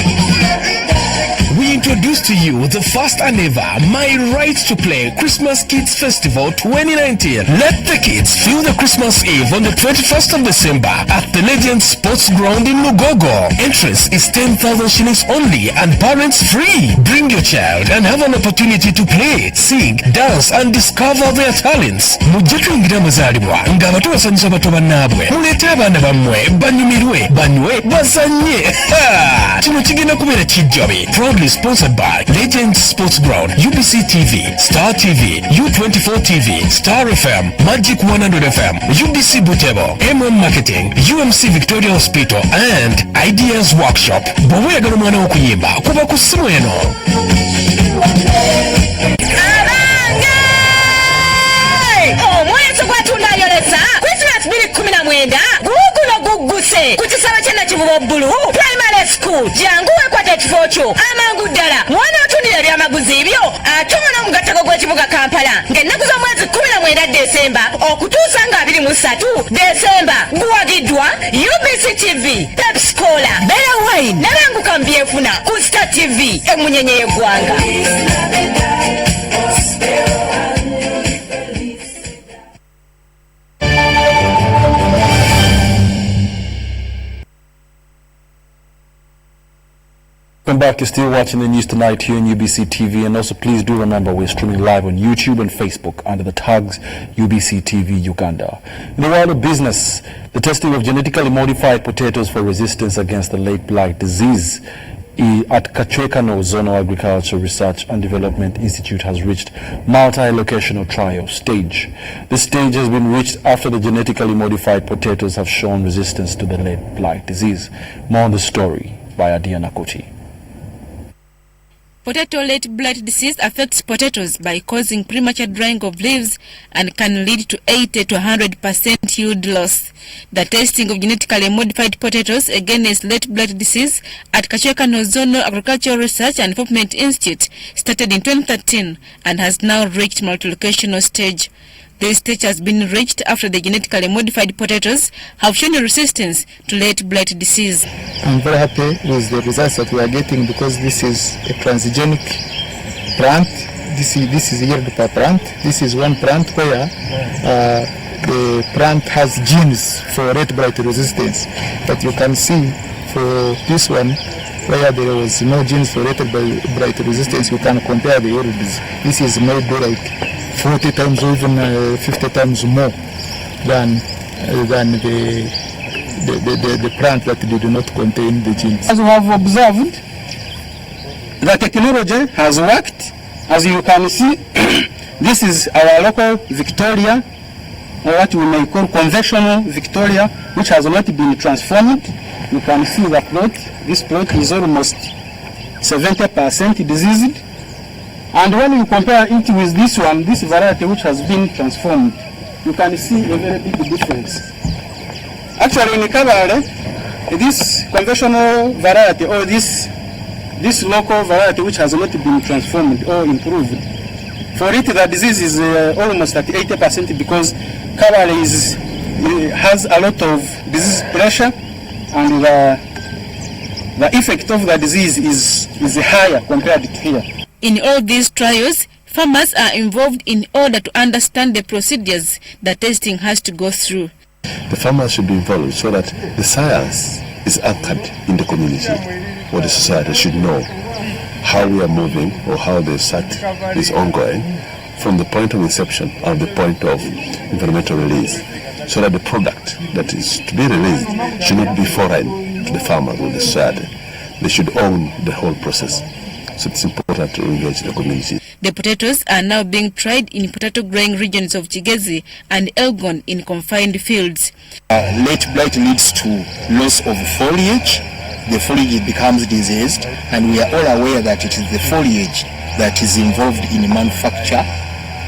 We introduce to you the first and ever My Right to Play Christmas Kids Festival 2019. Let the kids feel the Christmas Eve on the 21st of December at the Legend Sports Ground in Lugogo. Entrance is 10,000 shillings only and parents free. Bring your child and have an opportunity to play, sing, dance and discover their talents. Mujje tuyingira amazaalibwa ng'abato basanyusa bato bannaabwe. Muleete abaana bammwe banyumirwe, banywe, bazanye. Kino kigenda kubeera kijjabe. Proudly sponsored by Legend Sports Ground, UBC TV, Star TV, U24 TV, Star FM, Magic 100 FM, UBC Butebo, MM Marketing, UMC Victoria Hospital and Ideas Workshop. Bw'oyagala omwana w'okuyimba kuba ku ssimu eno. Omwezi gwatundayolesa Christmas 2019 guguno gugguse ku kisaba ky'e Nakivubo Bbulu Primary School jangu wekwata ekifo kyo amangu ddala mwana otundira ebyamaguzi ebyo atoona omugattako gw'ekibuga Kampala ng'ennaku z'omwezi 19 Desemba okutuusa nga 23 Desemba guwagiddwa UBC TV, Pepsi Cola, Bella Wine n'abanguka mu byefuna ku Star TV emunyenye y'eggwanga. Welcome back. You're still watching the news tonight here on UBC TV, and also please do remember we're streaming live on YouTube and Facebook under the tags UBC TV Uganda. In the world of business, the testing of genetically modified potatoes for resistance against the late blight disease at Kachwekano Zonal Agricultural Research and Development Institute has reached multi-locational trial stage. This stage has been reached after the genetically modified potatoes have shown resistance to the late blight disease. More on the story by Adiana Koti. Potato late blight disease affects potatoes by causing premature drying of leaves and can lead to 80 to 100% yield loss. The testing of genetically modified potatoes against late blight disease at Kachwekano Zonal Agricultural Research and Development Institute started in 2013 and has now reached multi-locational stage. This stage has been reached after the genetically modified potatoes have shown resistance to late blight disease. I'm very happy with the results that we are getting because this is a transgenic plant. This is yield per plant. This is one plant where the plant has genes for late blight resistance. But you can see for this one, where there was no genes for late blight resistance, we can compare the yields. This is made like 40 times or even 50 times more than the plant that did not contain the genes. As we have observed, the technology has worked. As you can see, this is our local Victoria, or what we may call conventional Victoria, which has not been transformed. You can see the plot. This plot is almost 70% diseased. And when you compare it with this one, this variety which has been transformed, you can see a very big difference. Actually, in Kabale, this conventional variety or this local variety which has not been transformed or improved, for it the disease is almost at 80% because Kabale has a lot of disease pressure and the effect of the disease is higher compared to here. In all these trials, farmers are involved in order to understand the procedures the testing has to go through. The farmers should be involved so that the science is anchored in the community, or the society should know how we are moving or how the research is ongoing from the point of inception and the point of environmental release, so that the product that is to be released should not be foreign to the farmer or the society. They should own the whole process. So it's important to engage the community. The potatoes are now being tried in potato growing regions of Chigezi and Elgon in confined fields. Late blight leads to loss of foliage. The foliage becomes diseased, and we are all aware that it is the foliage that is involved in manufacture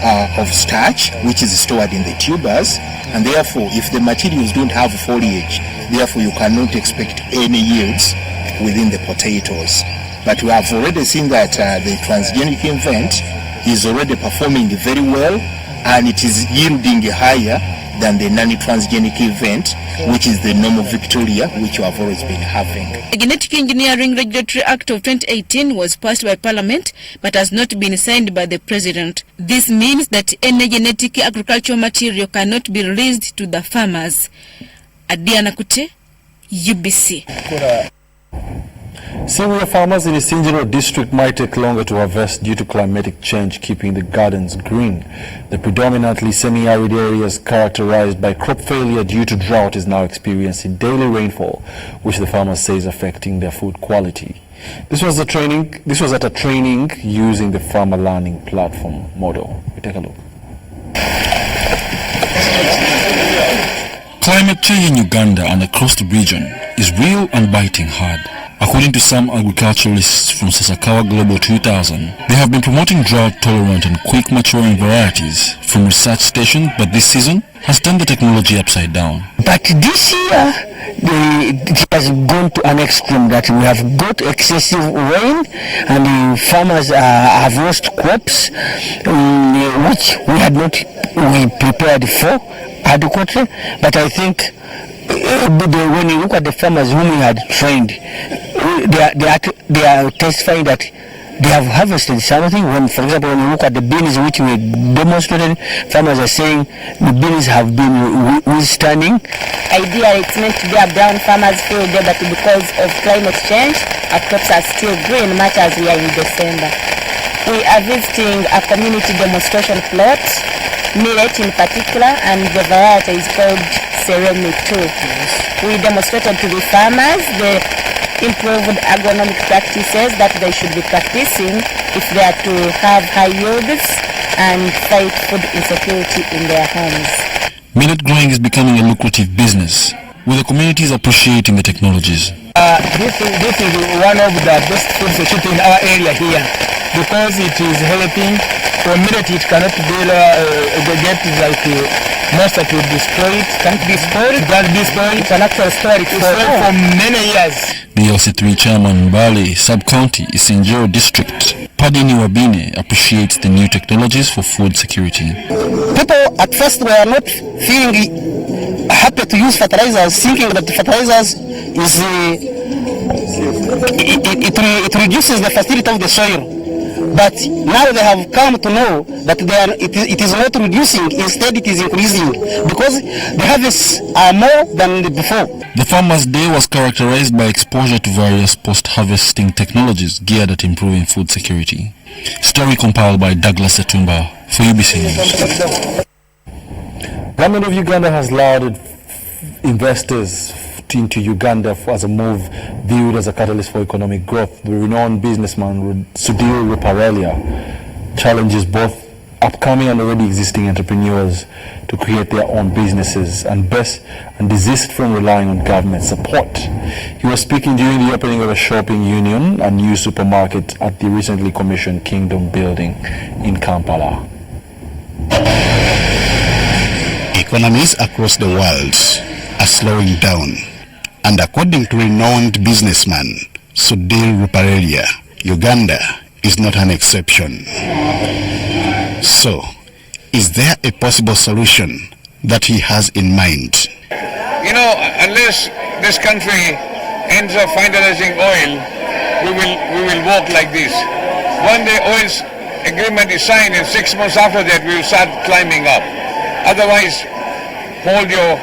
of starch, which is stored in the tubers, and therefore if the materials don't have foliage, therefore you cannot expect any yields within the potatoes. But we have already seen that the transgenic invent is already performing very well, and it is yielding higher than the non-transgenic event, which is the normal Victoria, which you have always been having. The Genetic Engineering Regulatory Act of 2018 was passed by Parliament but has not been signed by the President. This means that any genetic agricultural material cannot be released to the farmers. Adiana Kute, UBC. Cereal farmers in the Sinjiro district might take longer to harvest due to climatic change, keeping the gardens green. The predominantly semi-arid areas characterized by crop failure due to drought is now experiencing daily rainfall, which the farmers say is affecting their food quality. This was at a training using the farmer learning platform model. We take a look. Climate change in Uganda and across the region is real and biting hard. According to some agriculturalists from Sasakawa Global 2000, they have been promoting drought-tolerant and quick-maturing varieties from research stations, but this season has turned the technology upside down. But this year, it has gone to an extreme that we have got excessive rain, and the farmers have lost crops, which we had not prepared for adequately. But I think when you look at the farmers whom we had trained, they are testifying that they have harvested something. When, for example, when you look at the beans which we demonstrated, farmers are saying the beans have been withstanding. Ideally, it's meant to be a brown farmer's field there, but because of climate change, our crops are still green, much as we are in December. We are visiting a community demonstration plot, millet in particular, and the variety is called Seremi 2. We demonstrated to the farmers the improved agronomic practices that they should be practicing if they are to have high yields and fight food insecurity in their homes. Millet growing is becoming a lucrative business, with the communities appreciating the technologies. This is one of the best food security in our area here, because it is helping. For millet, it cannot be get like monster to destroy it. Can't be spoiled. It can't be spoiled. It can actually store it for many years. The LC3 chairman Mbale sub-county Isinjiro district, Padini Wabine, appreciates the new technologies for food security. People at first were not feeling happy to use fertilizers, thinking that fertilizers is it reduces the fertility of the soil. But now they have come to know that it is not reducing, instead it is increasing, because the harvests are more than before. The Farmers' Day was characterized by exposure to various post-harvesting technologies geared at improving food security. Story compiled by Douglas Etumba for UBC News. Government of Uganda has lauded investors into Uganda as a move viewed as a catalyst for economic growth. The renowned businessman Sudhir Ruparelia challenges both upcoming and already existing entrepreneurs to create their own businesses and desist from relying on government support. He was speaking during the opening of a shopping union and new supermarket at the recently commissioned Kingdom building in Kampala. Economies across the world are slowing down. And according to renowned businessman Sudhir Ruparelia, Uganda is not an exception. So, is there a possible solution that he has in mind? You know, unless this country ends up finalizing oil, we will walk like this. When the oil agreement is signed, and 6 months after that, we will start climbing up. Otherwise, hold your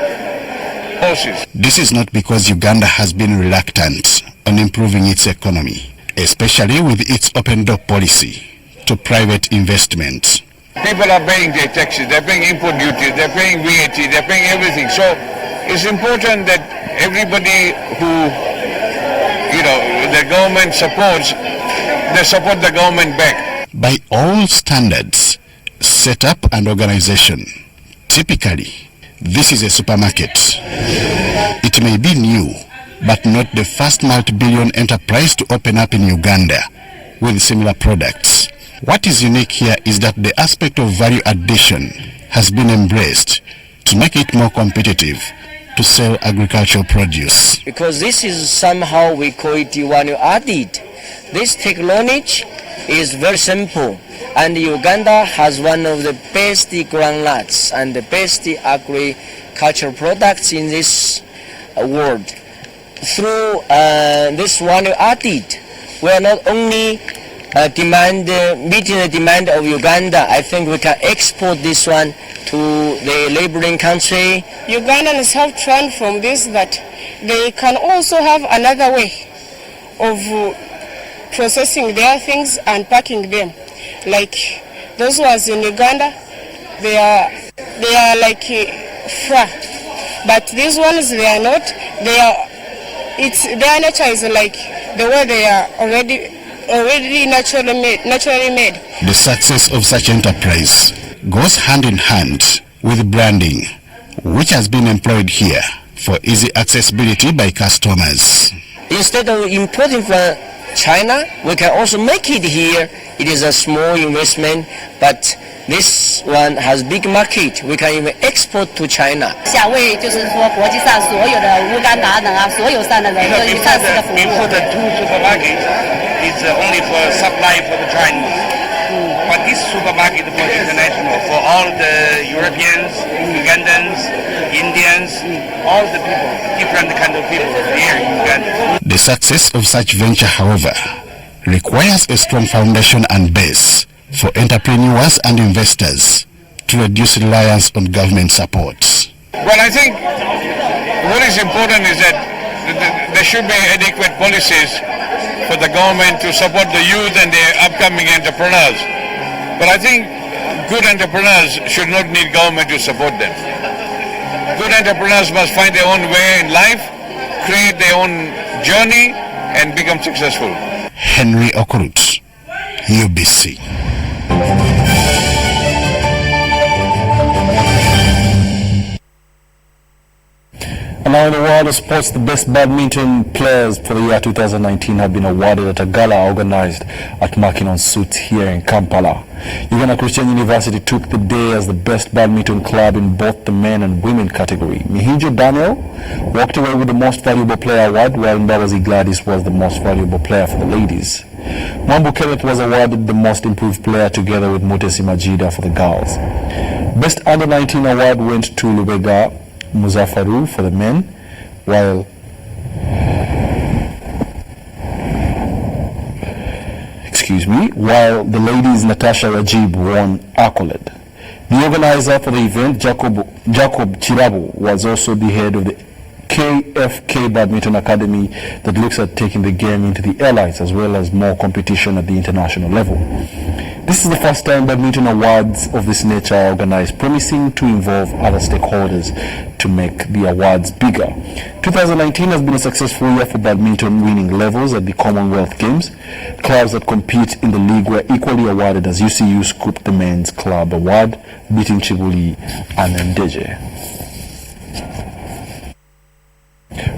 horses. This is not because Uganda has been reluctant on improving its economy, especially with its open door policy to private investment. People are paying their taxes, they're paying import duties, they're paying VAT, they're paying everything. So it's important that everybody who, the government supports, they support the government back. By all standards, setup and organization, typically, this is a supermarket. It may be new, but not the first multi-billion enterprise to open up in Uganda with similar products. What is unique here is that the aspect of value addition has been embraced to make it more competitive to sell agricultural produce. Because this is somehow we call it value added. This technology is very simple, and Uganda has one of the best groundnuts and the best agricultural products in this world. Through this value added, we are not only meeting the demand of Uganda. I think we can export this one to the neighboring country. Ugandans have learned from this that they can also have another way of processing their things and packing them. Like those ones in Uganda, they are like fra, but these ones they are not. Their nature is like the way they are already naturally made. The success of such enterprise goes hand in hand with branding, which has been employed here for easy accessibility by customers. Instead of importing from China, we can also make it here. It is a small investment, but this one has big market. We can even export to China. Before the two supermarkets is only for supply for the Chinese, but this supermarket for international, for all the Europeans, Ugandans, Indians, all the people, different kind of people here in Uganda. The success of such venture, however, requires a strong foundation and base for entrepreneurs and investors to reduce reliance on government support. Well, I think what is important is that there should be adequate policies for the government to support the youth and the upcoming entrepreneurs. But I think good entrepreneurs should not need government to support them. Good entrepreneurs must find their own way in life, create their own journey, and become successful. Henry Okurut, UBC. And now in the world of sports, the best badminton players for the year 2019 have been awarded at a gala organized at Makinon Suits here in Kampala. Uganda Christian University took the day as the best badminton club in both the men and women category. Mihinjo Daniel walked away with the most valuable player award, while Mbabazi Gladys was the most valuable player for the ladies. Mambu Kenneth was awarded the most improved player together with Mutesi Majida for the girls. Best under 19 award went to Lubega Muzafaru for the men, while the ladies Natasha Rajib won accolade. The organizer for the event, Jacob Chirabu, was also the head of the KFK Badminton Academy that looks at taking the game into the airlines as well as more competition at the international level. This is the first time badminton awards of this nature are organized, promising to involve other stakeholders to make the awards bigger. 2019 has been a successful year for badminton winning levels at the Commonwealth Games. Clubs that compete in the league were equally awarded as UCU scooped the men's club award, beating Chibuli and Ndeje.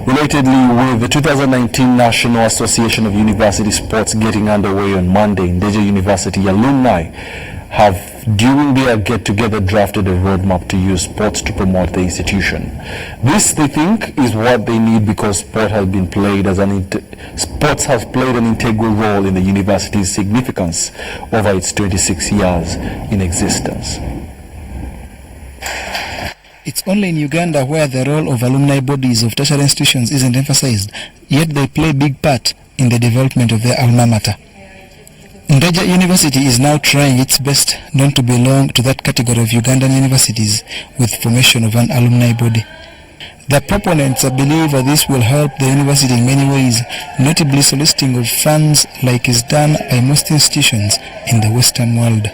Relatedly, with the 2019 National Association of University Sports getting underway on Monday, Ndeje University alumni have, during their get-together, drafted a roadmap to use sports to promote the institution. This, they think, is what they need because sports has played an integral role in the university's significance over its 26 years in existence. It's only in Uganda where the role of alumni bodies of tertiary institutions isn't emphasized, yet they play a big part in the development of their alma mater. Ndeje University is now trying its best not to belong to that category of Ugandan universities with formation of an alumni body. The proponents believe that this will help the university in many ways, notably soliciting of funds like is done by most institutions in the Western world.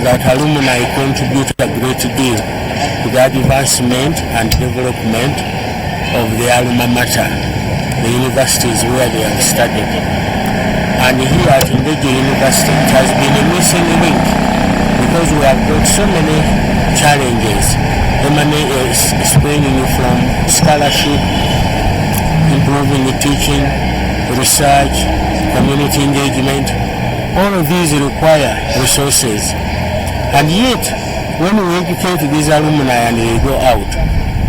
That alumni contribute a great deal to the advancement and development of the alma mater, the universities where they have studied. And here at Ndeje University it has been a missing link because we have got so many challenges springing from scholarship, improving the teaching, research, community engagement, All of these require resources. And yet, when we educate these alumni and they go out,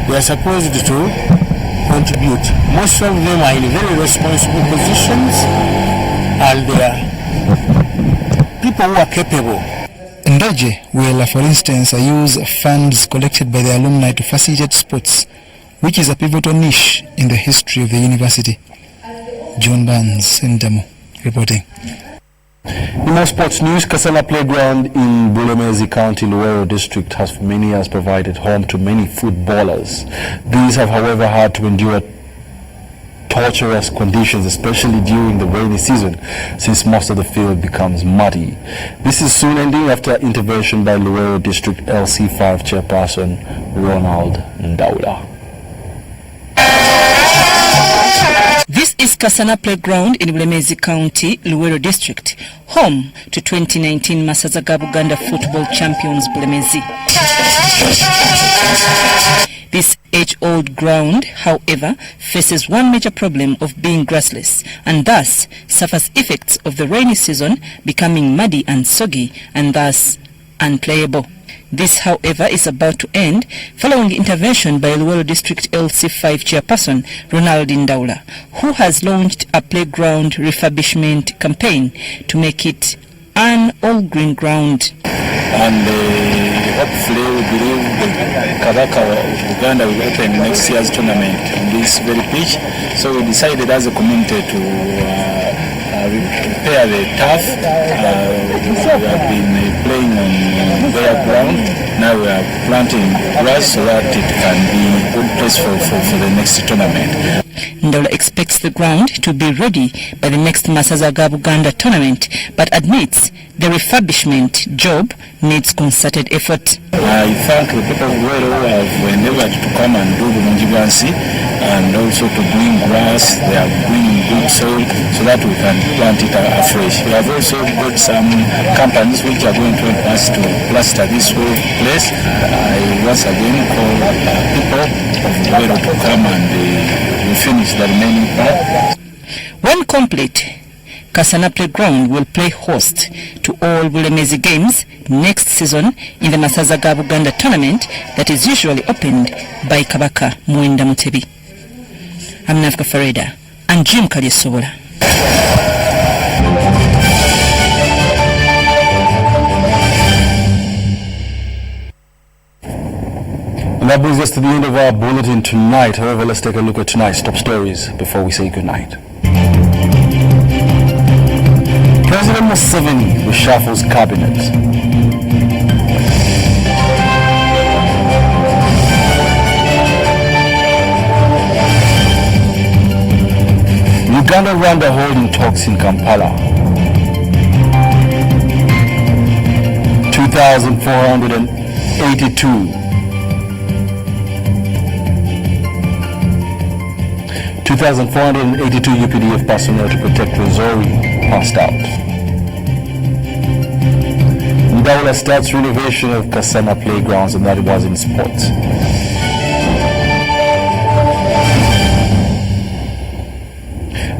they are supposed to contribute. Most of them are in very responsible positions and they are people who are capable. Ndoje will, for instance, use funds collected by the alumni to facilitate sports, which is a pivotal niche in the history of the university. John Barnes, Ndamo, reporting. In more sports news, Kasala Playground in Bulemezi County, Luwero District has for many years provided home to many footballers. These have, however, had to endure torturous conditions, especially during the rainy season, since most of the field becomes muddy. This is soon ending after intervention by Luwero District LC5 chairperson Ronald Ndaula. This is Kasana Playground in Bulemezi County, Luwero District, home to 2019 Masaza Uganda football champions Bulemezi. This age-old ground, however, faces one major problem of being grassless and thus suffers effects of the rainy season becoming muddy and soggy and thus unplayable. This, however, is about to end following intervention by Luwero District LC5 chairperson Ronald Ndaula, who has launched a playground refurbishment campaign to make it an all-green ground. And hopefully we believe the Kabaka of Uganda will open next year's tournament on this very pitch. So we decided as a community to repair the turf. We have been playing on their ground. Now we are planting grass so that it can be a good place for the next tournament. Ndaula expects the ground to be ready by the next Masaza Uganda tournament, but admits the refurbishment job needs concerted effort. I thank the people who have endeavored to come and do the Munjibansi and also to bring grass. They are bringing good soil so that we can plant it afresh. We have also got some companies which are going to help us to plaster this whole place. I once again call people of Luwero to come and finish the remaining part. When complete, Kasana Playground will play host to all Bulemezi games next season in the Masaza Uganda tournament that is usually opened by Kabaka Mwenda Mutebi. I'm Nafka Fareda and Jim Kalyesobola. And that brings us to the end of our bulletin tonight. However, let's take a look at tonight's top stories before we say goodnight. President Museveni reshuffles cabinet. Uganda-Rwanda holding talks in Kampala. 2,482 UPDF personnel to protect Rwenzori passed out. Ndaula starts renovation of Kasana playgrounds, and that was in sports.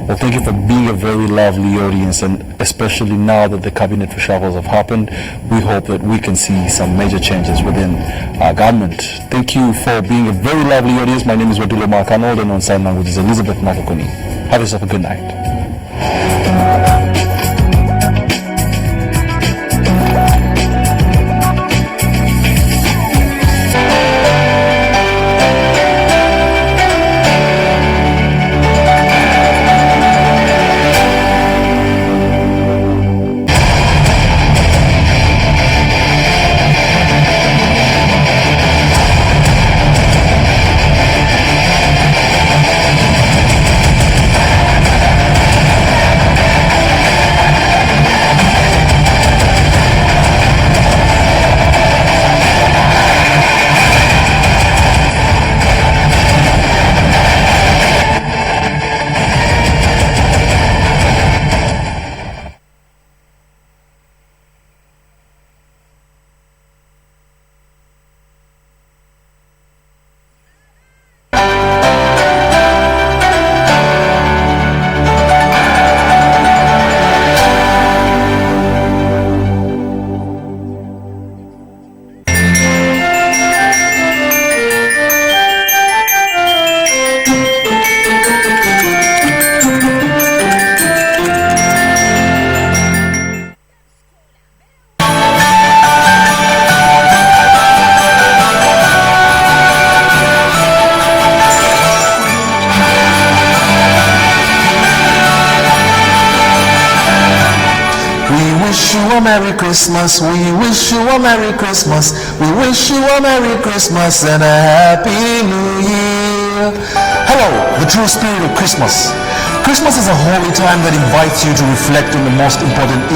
Well, thank you for being a very lovely audience, and especially now that the cabinet reshuffles have happened, we hope that we can see some major changes within our government. Thank you for being a very lovely audience. My name is Wadulo Markanold, and on sign language is Elizabeth Makakoni. Have yourself a good night. wish you a Merry Christmas. We wish you a Merry Christmas. We wish you a Merry Christmas and a Happy New Year. Hello, the true spirit of Christmas. Christmas is a holy time that invites you to reflect on the most important issues